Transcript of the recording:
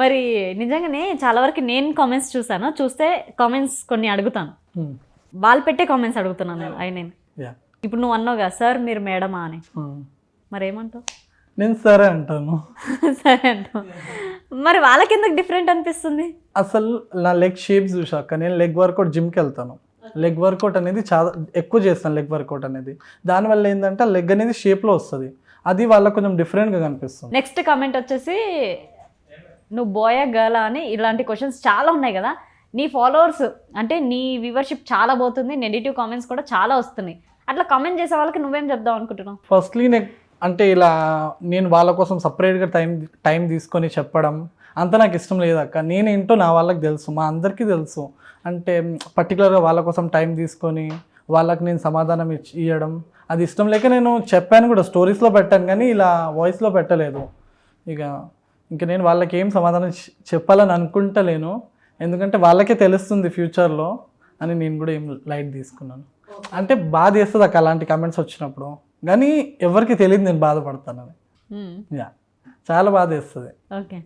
మరి నిజంగానే చాలా వరకు నేను కామెంట్స్ చూసాను, చూస్తే కామెంట్స్ కొన్ని అడుగుతాను, వాళ్ళు పెట్టే కామెంట్స్ అడుగుతున్నాను నేను. ఇప్పుడు నువ్వు అన్నావుగా సార్ మీరు మేడమా అని, మరేమంటావు? నేను సరే అంటాను. సరే అంటావు. మరి వాళ్ళకి ఎందుకు డిఫరెంట్ అనిపిస్తుంది? అసలు నా లెగ్ షేప్స్ చూసాక నేను లెగ్ వర్కౌట్ జిమ్కి వెళ్తాను. లెగ్ వర్కౌట్ అనేది చాలా ఎక్కువ చేస్తాను. లెగ్ వర్కౌట్ అనేది దానివల్ల ఏంటంటే లెగ్ అనేది షేప్లో వస్తుంది, అది వాళ్ళకి కొంచెం డిఫరెంట్గా కనిపిస్తుంది. నెక్స్ట్ కామెంట్ వచ్చేసి నువ్వు బోయా గర్లా అని ఇలాంటి క్వశ్చన్స్ చాలా ఉన్నాయి కదా, నీ ఫాలోవర్స్ అంటే నీ వ్యూవర్షిప్ చాలా పోతుంది, నెగిటివ్ కామెంట్స్ కూడా చాలా వస్తున్నాయి, అట్లా కామెంట్ చేసే వాళ్ళకి నువ్వేం చెప్దాం అనుకుంటున్నావు? ఫస్ట్లీ అంటే ఇలా నేను వాళ్ళ కోసం సపరేట్గా టైం తీసుకొని చెప్పడం అంత నాకు ఇష్టం లేదక్క. నేనేంటో నా వాళ్ళకి తెలుసు, మా అందరికీ తెలుసు. అంటే పర్టికులర్గా వాళ్ళ కోసం టైం తీసుకొని వాళ్ళకి నేను సమాధానం ఇవ్వడం అది ఇష్టం లేక నేను చెప్పాను కూడా, స్టోరీస్లో పెట్టాను కానీ ఇలా వాయిస్లో పెట్టలేదు. ఇంకా నేను వాళ్ళకి ఏం సమాధానం చెప్పాలని అనుకుంటలేను, ఎందుకంటే వాళ్ళకే తెలుస్తుంది ఫ్యూచర్లో అని నేను కూడా ఏం లైట్ తీసుకున్నాను. అంటే బాధ వేస్తుంది అక్క అలాంటి కామెంట్స్ వచ్చినప్పుడు, కానీ ఎవరికి తెలియదు నేను బాధపడతానని. చాలా బాధ వేస్తుంది. ఓకే.